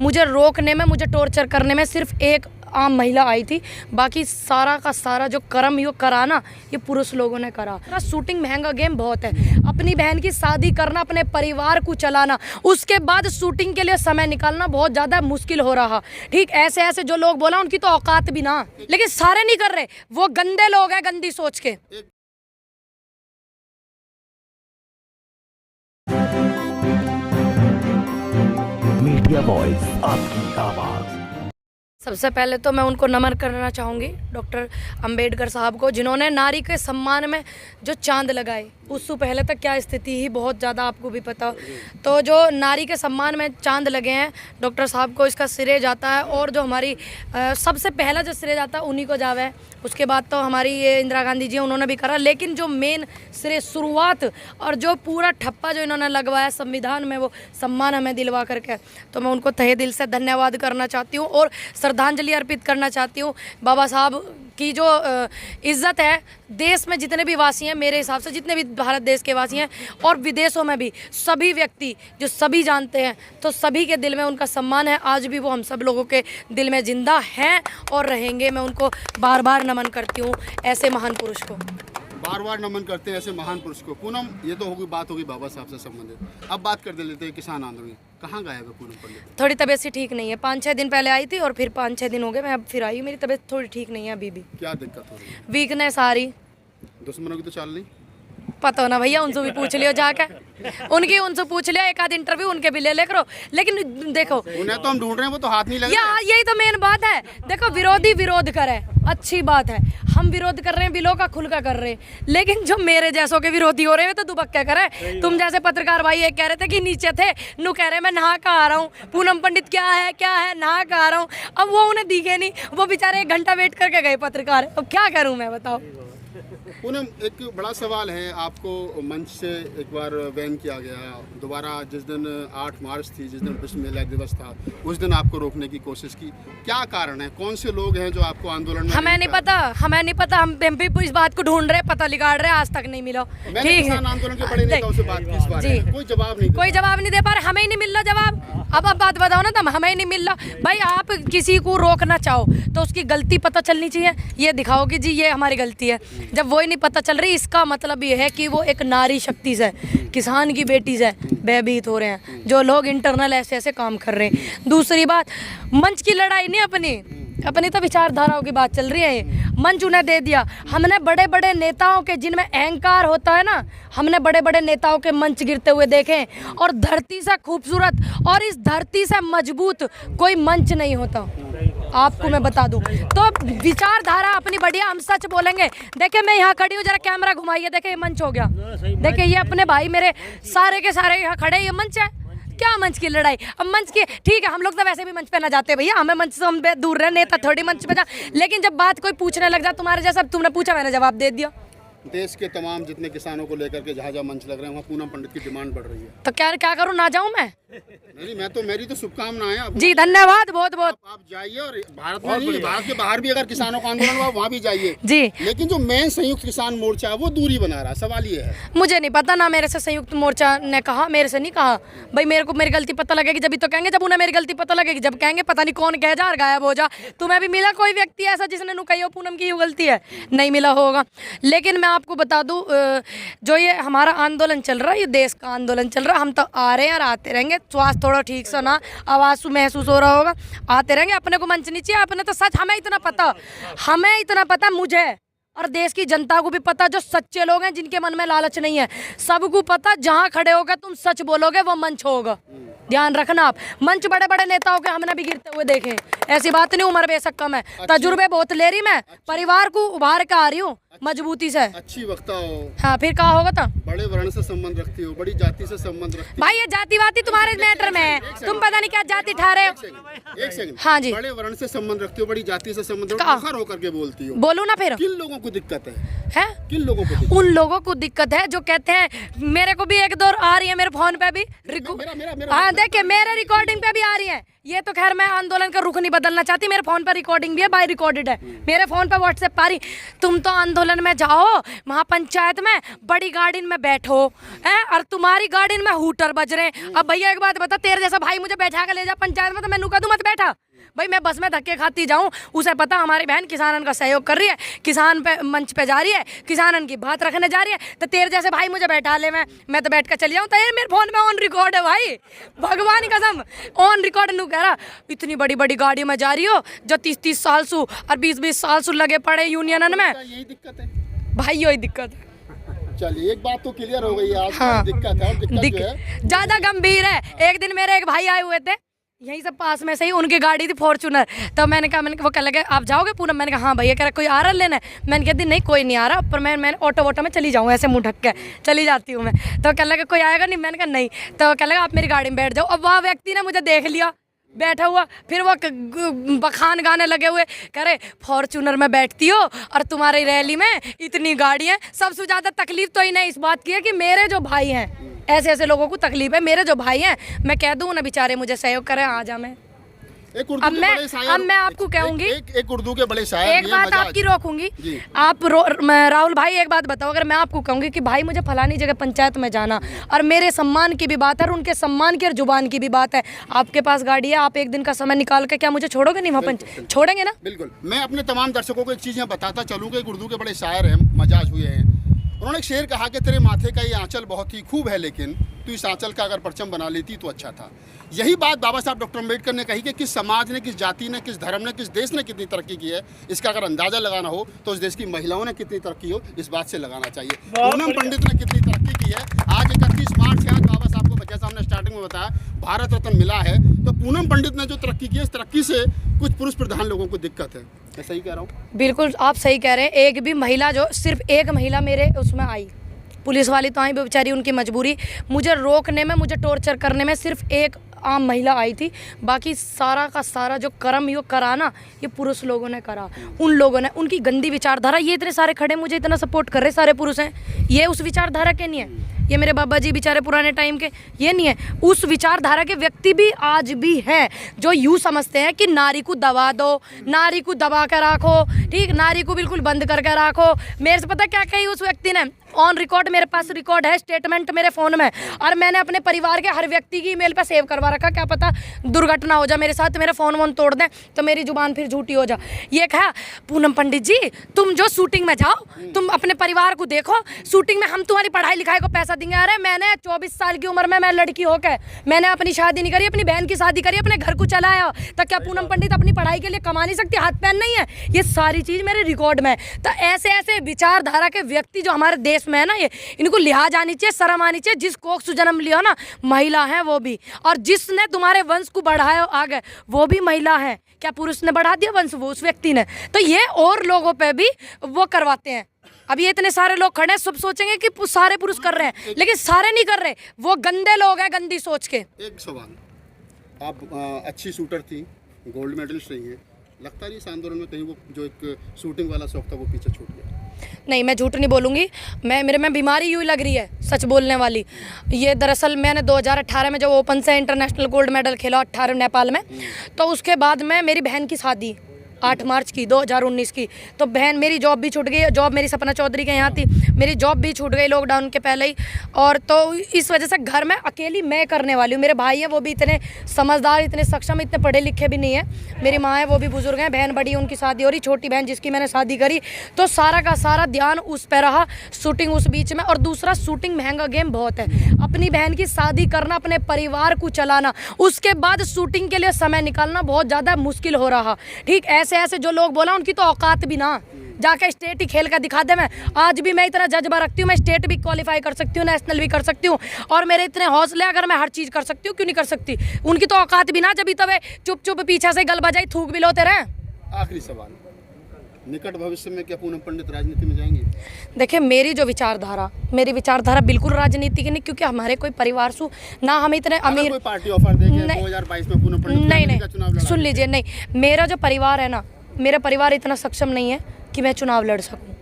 मुझे रोकने में, मुझे टॉर्चर करने में सिर्फ एक आम महिला आई थी। बाकी सारा का सारा जो कर्म ये करा ना, ये पुरुष लोगों ने करा। शूटिंग महंगा गेम बहुत है। अपनी बहन की शादी करना, अपने परिवार को चलाना, उसके बाद शूटिंग के लिए समय निकालना बहुत ज़्यादा मुश्किल हो रहा। ठीक, ऐसे ऐसे जो लोग बोला उनकी तो औकात भी ना, लेकिन सारे नहीं कर रहे। वो गंदे लोग हैं, गंदी सोच के। मीडिया वॉइस, आपकी आवाज। सबसे पहले तो मैं उनको नमन करना चाहूँगी, डॉक्टर अंबेडकर साहब को, जिन्होंने नारी के सम्मान में जो चांद लगाए। उससे पहले तक क्या स्थिति ही बहुत ज़्यादा आपको भी पता। तो जो नारी के सम्मान में चांद लगे हैं, डॉक्टर साहब को इसका श्रेय जाता है। और जो हमारी सबसे पहला जो श्रेय जाता है उन्हीं को जावे है। उसके बाद तो हमारी ये इंदिरा गांधी जी, उन्होंने भी करा। लेकिन जो मेन श्रेय, शुरुआत और जो पूरा ठप्पा जो इन्होंने लगवाया संविधान में, वो सम्मान हमें दिलवा करके, तो मैं उनको तहे दिल से धन्यवाद करना चाहती हूँ और श्रद्धांजलि अर्पित करना चाहती हूँ। बाबा साहब की जो इज़्ज़त है देश में जितने भी वासी हैं, मेरे हिसाब से जितने भी भारत देश के वासी हैं और विदेशों में भी सभी व्यक्ति जो सभी जानते हैं, तो सभी के दिल में उनका सम्मान है। आज भी वो हम सब लोगों के दिल में जिंदा हैं और रहेंगे। मैं उनको बार बार नमन करती हूँ, ऐसे महान पुरुष को बार बार नमन करते हैं, ऐसे महान पुरुष को। पूनम, ये तो होगी बात होगी बाबा साहब से संबंधित। अब बात कर लेते हैं किसान आंदोलन। कहाँ गायब है पूनम पंडित? थोड़ी तबीयत सी ठीक नहीं है। 5-6 दिन पहले आई थी और फिर 5-6 दिन हो गए मैं अब फिर आई हूँ। मेरी तबीयत थोड़ी ठीक नहीं है अभी भी। क्या दिक्कत हो रही है? वीकनेस आ रही। दुश्मनों की तो चाल नहीं पता हो ना भैया, उनसे भी पूछ लियो जाके। उनसे पूछ लिया, एक आध इंटरव्यू उनके भी ले करो। लेकिन देखो, उन्हें तो हम ढूंढ रहे हैं, वो तो हाथ नहीं लग रहा है। यही तो मेन बात है। देखो, विरोधी विरोध करे, अच्छी बात है। हम विरोध कर रहे हैं, बिलो का खुल का कर रहे हैं। लेकिन जो मेरे जैसों के विरोधी हो रहे हैं तो दुबक्के करे। तुम जैसे पत्रकार भाई एक कह रहे थे कि नीचे थे, नु कह रहे मैं नहा का आ रहा हूँ। पूनम पंडित क्या है नहा का आ रहा हूँ। अब वो उन्हें दिखे नहीं, वो बेचारे 1 घंटा वेट करके गए पत्रकार। अब क्या करूँ मैं, बताओ। पूनम, एक बड़ा सवाल है। आपको मंच से एक बार बैन किया गया, दोबारा जिस दिन 8 मार्च थी, जिस दिन विश्व महिला दिवस था, उस दिन आपको रोकने की कोशिश की। क्या कारण है? कौन से लोग हैं जो आपको आंदोलन में? हमें नहीं पता। हम भी इस बात को ढूंढ रहे, पता निकाल रहे, आज तक नहीं मिला। मैंने किसान आंदोलन के बड़े नेताओं से बात की इस बारे में, कोई जवाब नहीं दे पा रहे। हमें ही नहीं मिल रहा जवाब। अब बात बताओ ना, तुम हमें ही नहीं मिल रहा। भाई, आप किसी को रोकना चाहो तो उसकी गलती पता चलनी चाहिए। ये दिखाओ कि जी ये हमारी गलती है। जब वो ही नहीं पता चल रही, इसका मतलब ये है कि वो एक नारी शक्ति से, किसान की बेटी से भयभीत हो रहे हैं जो लोग इंटरनल ऐसे ऐसे काम कर रहे हैं। दूसरी बात, मंच की लड़ाई नहीं, अपनी तो विचारधाराओं की बात चल रही है। मंच उन्हें दे दिया। हमने बड़े बड़े नेताओं के, जिनमें अहंकार होता है ना, हमने बड़े बड़े नेताओं के मंच गिरते हुए देखे। और धरती से खूबसूरत और इस धरती से मजबूत कोई मंच नहीं होता, आपको मैं बता दूं। तो विचारधारा अपनी बढ़िया, हम सच बोलेंगे। देखिए, मैं यहाँ खड़ी हूँ, जरा कैमरा घुमाइए। देखिए, ये मंच हो गया। देखिए, ये अपने भाई मेरे सारे के सारे यहाँ खड़े, ये मंच है। क्या मंच की लड़ाई? अब मंच की, ठीक है, हम लोग तो वैसे भी मंच पे ना जाते भैया, हमें मंच से हम दूर रहे, नेता थोड़ी मंच पे जा। लेकिन जब बात कोई पूछने लग जाए, तुम्हारे जैसा, तुमने पूछा मैंने जवाब दे दिया। देश के तमाम जितने किसानों को लेकर के जहाँ मंच लग रहे हैं, वहाँ पूनम पंडित की डिमांड बढ़ रही है। तो क्या करूँ, ना जाऊँ मैं? नहीं, मेरी तो शुभकामनाएं जी, धन्यवाद बहुत बहुत। आप जाइए, और भारत में नहीं, भारत के बाहर भी अगर किसानों का आंदोलन हुआ, वहाँ भी जाइए जी। लेकिन जो मेन संयुक्त किसान मोर्चा है वो दूरी बना रहा है। सवाल ये है, मुझे नहीं पता ना, मेरे से संयुक्त मोर्चा ने कहा, मेरे से नहीं कहा। भाई, मेरे को मेरी गलती पता लगेगी जब ही तो कहेंगे, जब उन्हें मेरी गलती पता लगेगी। जब कहेंगे पता नहीं कौन कह जा और गायब हो जा। तुम्हें भी मिला कोई व्यक्ति ऐसा जिसने नु कही हो पूनम की ये गलती है? नहीं मिला होगा। लेकिन मैं आपको बता दूं, जो ये हमारा आंदोलन चल रहा है, ये देश का आंदोलन चल रहा है। हम तो आ रहे हैं और आते रहेंगे। स्वास्थ्य थोड़ा ठीक से ना, आवाज़ महसूस हो रहा होगा, आते रहेंगे। अपने को मंच नहीं चाहिए। अपने तो सच, हमें इतना पता मुझे और देश की जनता को भी पता, जो सच्चे लोग हैं, जिनके मन में लालच नहीं है, सबको पता, जहां खड़े होकर तुम सच बोलोगे वो मंच होगा। ध्यान रखना आप। मंच बड़े बड़े नेताओं के हमने भी गिरते हुए देखे। ऐसी बात नहीं, उम्र बेशक कम है, तजुर्बे बहुत ले रही मैं, परिवार को उभार के आ रही हूँ मजबूती से। अच्छी वक्ता हो। हाँ, फिर कहा होगा तो बड़े वर्ण से संबंध रखती हो, बड़ी जाति से संबंध रखती हो। भाई, ये जातिवादी तुम्हारे मैटर में है, तुम पता नहीं क्या जाति ठहरे हो। एक सेकंड। हाँ जी। बड़े वर्ण से संबंध रखती हो, बड़ी जाति से संबंध होकर के बोलती हो। बोलू ना फिर? किन लोगों को दिक्कत है? किन लोगों को? उन लोगों को दिक्कत है जो कहते हैं, मेरे को भी एक दो आ रही है, मेरे फोन पे भी। हाँ, देखिए, मेरे रिकॉर्डिंग पे भी आ रही है। ये तो खैर मैं आंदोलन का रुख नहीं बदलना चाहती, मेरे फोन पर रिकॉर्डिंग भी है, बाय रिकॉर्डेड है, मेरे फोन पर व्हाट्सएप आ रही। तुम तो आंदोलन आंदोलन में जाओ, वहाँ पंचायत में बड़ी गाड़ी में बैठो है, और तुम्हारी गाड़ी में हूटर बज रहे हैं। अब भैया एक बात बता, तेरे जैसा भाई मुझे बैठा के ले जा पंचायत में तो मैं नुका दूं मत बैठा। भाई मैं बस में धक्के खाती जाऊं, उसे पता हमारी बहन किसानन का सहयोग कर रही है, किसान पे मंच पे जा रही है, किसानन की बात रखने जा रही है, तो तेरे जैसे भाई मुझे बैठा ले, मैं तो बैठ कर चली जाऊँ। तो ये मेरे फोन में ऑन रिकॉर्ड है भाई, भगवान की कसम ऑन रिकॉर्ड नू कह रहा, इतनी बड़ी बड़ी गाड़ी में जा रही हो जो 30-30 साल सु और 20-20 साल सु लगे पड़े यूनियन में। यही दिक्कत है भाई यही दिक्कत है। चलिए एक बात तो क्लियर हो गई है, आज हाँ। दिक्कत है, और दिक्कत जो है ज्यादा गंभीर है। एक दिन मेरे एक भाई आए हुए थे यहीं से पास में से ही, उनकी गाड़ी थी फॉर्च्यूनर, तो मैंने कहा वो कह लगे आप जाओगे पूनम, मैंने कहा हाँ भैया, कह रहा कोई आ रहा लेना है, मैंने कहा नहीं कोई नहीं आ रहा, पर मैं ऑटो में चली जाऊँ, ऐसे मुंह ढक के चली जाती हूँ मैं। तो कह लगा कोई आएगा नहीं, मैंने कहा नहीं, तो कह लगा आप मेरी गाड़ी में बैठ जाओ। अब वह व्यक्ति ने मुझे देख लिया बैठा हुआ, फिर वो बखान गाने लगे हुए, कह रहे फॉर्च्यूनर में बैठती हो और तुम्हारी रैली में इतनी गाड़ियाँ। सबसे ज़्यादा तकलीफ तो इन्हें इस बात की है कि मेरे जो भाई हैं, ऐसे ऐसे लोगों को तकलीफ है, मेरे जो भाई हैं, मैं कह दूँ ना बेचारे मुझे सहयोग करें, आ जा मैं। एक उर्दू अब के मैं बड़े शायर, अब मैं आपको कहूंगी एक उर्दू के बड़े शायर, एक बात आपकी रोकूंगी। आप राहुल भाई एक बात बताओ, अगर मैं आपको कहूंगी कि भाई मुझे फलानी जगह पंचायत में जाना, और मेरे सम्मान की भी बात है और उनके सम्मान की और जुबान की भी बात है, आपके पास गाड़ी है, आप एक दिन का समय निकाल के क्या मुझे छोड़ोगे नहीं वहाँ पंचायत? छोड़ेंगे ना? बिल्कुल। मैं अपने तमाम दर्शकों को एक चीज़ बताता चलूँ कि एक उर्दू के बड़े शायर हैं, मजाज हुए हैं, उन्होंने एक शेर कहा कि तेरे माथे का ये आंचल बहुत ही खूब है, लेकिन तू इस आंचल का अगर परचम बना लेती तो अच्छा था। यही बात बाबा साहब डॉक्टर अम्बेडकर ने कही कि किस समाज ने, किस जाति ने, किस धर्म ने, किस देश ने कितनी तरक्की की है, इसका अगर अंदाज़ा लगाना हो तो उस देश की महिलाओं ने कितनी तरक्की हो इस बात से लगाना चाहिए। पूनम पंडित ने कितनी तरक्की की है। आज 31 मार्च है, बाबा साहब को जैसा हमने स्टार्टिंग में बताया भारत रत्न मिला है, तो पूनम पंडित ने जो तरक्की की है, इस तरक्की से कुछ पुरुष प्रधान लोगों को दिक्कत है। मैं सही कह रहा हूँ? बिल्कुल आप सही कह रहे हैं। एक भी महिला, जो सिर्फ एक महिला मेरे उसमें आई, पुलिस वाली तो आई बेचारी, उनकी मजबूरी, मुझे रोकने में, मुझे टॉर्चर करने में सिर्फ एक आम महिला आई थी। बाकी सारा का सारा जो कर्म ये करा ना, ये पुरुष लोगों ने करा। उन लोगों ने, उनकी गंदी विचारधारा, ये इतने सारे खड़े मुझे इतना सपोर्ट कर रहे सारे पुरुष हैं, ये उस विचारधारा के नहीं है। ये मेरे बाबा जी बेचारे पुराने टाइम के, ये नहीं है। उस विचारधारा के व्यक्ति भी आज भी हैं जो यूँ समझते हैं कि नारी को दबा दो, नारी को दबा कर रखो, ठीक, नारी को बिल्कुल बंद करके रखो। मेरे से पता क्या कही उस व्यक्ति ने, ऑन रिकॉर्ड, मेरे पास रिकॉर्ड है, स्टेटमेंट मेरे फ़ोन में, और मैंने अपने परिवार के हर व्यक्ति की ईमेल पे सेव करवा रखा, क्या पता दुर्घटना हो जाए मेरे साथ, मेरा फ़ोन वोन तोड़ दें तो मेरी जुबान फिर झूठी हो जाए। ये कहा पूनम पंडित जी तुम जो शूटिंग में जाओ, तुम अपने परिवार को देखो, शूटिंग में हम तुम्हारी पढ़ाई लिखाई को पैसा देंगे। अरे मैंने 24 साल की उम्र में, मैं लड़की होकर मैंने अपनी शादी नहीं करी, अपनी बहन की शादी करी, अपने घर को चलाया, तो क्या पूनम पंडित अपनी पढ़ाई के लिए कमा नहीं सकती? हाथ पैन नहीं है? ये सारी चीज़ मेरे रिकॉर्ड में। तो ऐसे ऐसे विचारधारा के व्यक्ति जो हमारे देश में है ना, ये इनको लिहाज आनी चाहिए, शर्म आनी चाहिए। जिस कोख से जन्म लिया ना, महिला है वो भी, और जिसने तुम्हारे वंश को बढ़ाया आगे वो भी महिला है। क्या पुरुष ने बढ़ा दिया वंश? वो उस व्यक्ति ने। तो ये और लोगों पे भी वो करवाते हैं। अब ये इतने सारे लोग खड़े हैं, सब सोचेंगे कि सारे पुरुष कर रहे हैं, लेकिन सारे नहीं कर रहे, वो गंदे लोग हैं, गंदी सोच के। एक सवाल, आप अच्छी शूटर थी, गोल्ड मेडलिस्ट रही हैं, लगता है इस आंदोलन में कहीं वो जो एक शूटिंग वाला शौक था वो पीछे छूट गया? नहीं, मैं झूठ नहीं बोलूँगी, मेरे में बीमारी यूँ लग रही है सच बोलने वाली। ये दरअसल मैंने 2018 में जब ओपन से इंटरनेशनल गोल्ड मेडल खेला 18 नेपाल में, तो उसके बाद में मेरी बहन की शादी 8 मार्च की 2019 की, तो बहन मेरी जॉब भी छूट गई। जॉब मेरी सपना चौधरी के यहाँ थी, मेरी जॉब भी छूट गई लॉकडाउन के पहले ही, और तो इस वजह से घर में अकेली मैं करने वाली हूँ। मेरे भाई हैं, वो भी इतने समझदार, इतने सक्षम, इतने पढ़े लिखे भी नहीं है। मेरी माँ है, वो भी बुजुर्ग हैं, बहन बड़ी, उनकी शादी हो रही, छोटी बहन जिसकी मैंने शादी करी, तो सारा का सारा ध्यान उस पर रहा, शूटिंग उस बीच में। और दूसरा, शूटिंग महंगा गेम बहुत है, अपनी बहन की शादी करना, अपने परिवार को चलाना, उसके बाद शूटिंग के लिए समय निकालना बहुत ज़्यादा मुश्किल हो रहा। ठीक, ऐसे जो लोग बोला उनकी तो औकात भी ना, जाके स्टेट ही खेल कर दिखा दे। मैं आज भी मैं इतना जज्बा रखती हूँ, मैं स्टेट भी क्वालिफाई कर सकती हूँ, नेशनल भी कर सकती हूँ, और मेरे इतने हौसले, अगर मैं हर चीज़ कर सकती हूँ क्यों नहीं कर सकती? उनकी तो औकात भी ना, जब तब चुप चुप पीछे से गल बजाई थूक भी लोते रहे। आखिरी सवाल, निकट भविष्य में क्या पूनम पंडित राजनीति में जाएंगे? देखिए, मेरी विचारधारा बिल्कुल राजनीति की नहीं, क्योंकि हमारे कोई परिवार सु ना, हम इतने अमीर, कोई पार्टी ऑफर देगी 2022 में पूनम पंडित का चुनाव लड़ा, सुन लीजिए, नहीं, मेरा जो परिवार है ना, मेरा परिवार इतना सक्षम नहीं है कि मैं चुनाव लड़ सकूं।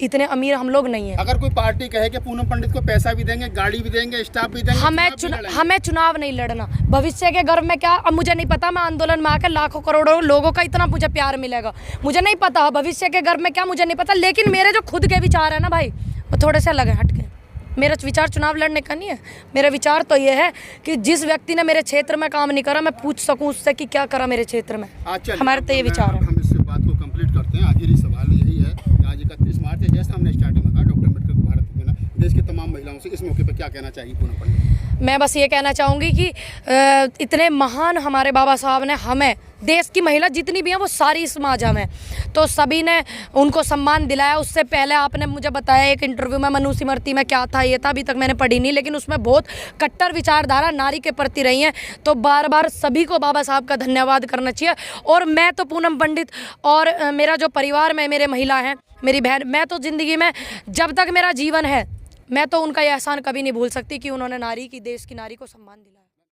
इतने अमीर हम लोग नहीं हैं। अगर कोई पार्टी कहे कि पूनम पंडित को पैसा भी देंगे, गाड़ी भी देंगे, स्टाफ भी देंगे, हमें चुनाव नहीं लड़ना। भविष्य के गर्भ में क्या, अब मुझे नहीं पता, मैं आंदोलन में आकर लाखों करोड़ों लोगों का इतना मुझे प्यार मिलेगा, मुझे नहीं पता भविष्य के गर्भ में क्या, मुझे नहीं पता। लेकिन मेरे जो खुद के विचार है ना भाई, वो थोड़े से अलग है, हटके। मेरा विचार चुनाव लड़ने का नहीं है। मेरा विचार तो ये है कि जिस व्यक्ति ने मेरे क्षेत्र में काम नहीं करा, मैं पूछ सकूं उससे कि क्या करा मेरे क्षेत्र में। हमारे तो ये विचार है। हम इस बात को कंप्लीट करते हैं। आखिरी सवाल यही है कि आज 31 मार्च है, जैसा हमने स्टार्टिंग में कहा, डॉक्टर अम्बेडकर को भारत रत्न, देश की तमाम महिलाओं से इस मौके पर क्या कहना चाहिए पूनम पंडित? मैं बस ये कहना चाहूँगी कि इतने महान हमारे बाबा साहब ने हमें, देश की महिला जितनी भी हैं वो सारी समाज में, तो सभी ने उनको सम्मान दिलाया। उससे पहले आपने मुझे बताया एक इंटरव्यू में मनुस्मृति में क्या था, ये था, अभी तक मैंने पढ़ी नहीं, लेकिन उसमें बहुत कट्टर विचारधारा नारी के प्रति रही है। तो बार बार सभी को बाबा साहब का धन्यवाद करना चाहिए। और मैं तो पूनम पंडित और मेरा जो परिवार में मेरे महिला हैं, मेरी बहन, मैं तो ज़िंदगी में जब तक मेरा जीवन है मैं तो उनका ये एहसान कभी नहीं भूल सकती कि उन्होंने नारी की, देश की नारी को सम्मान दिलाया।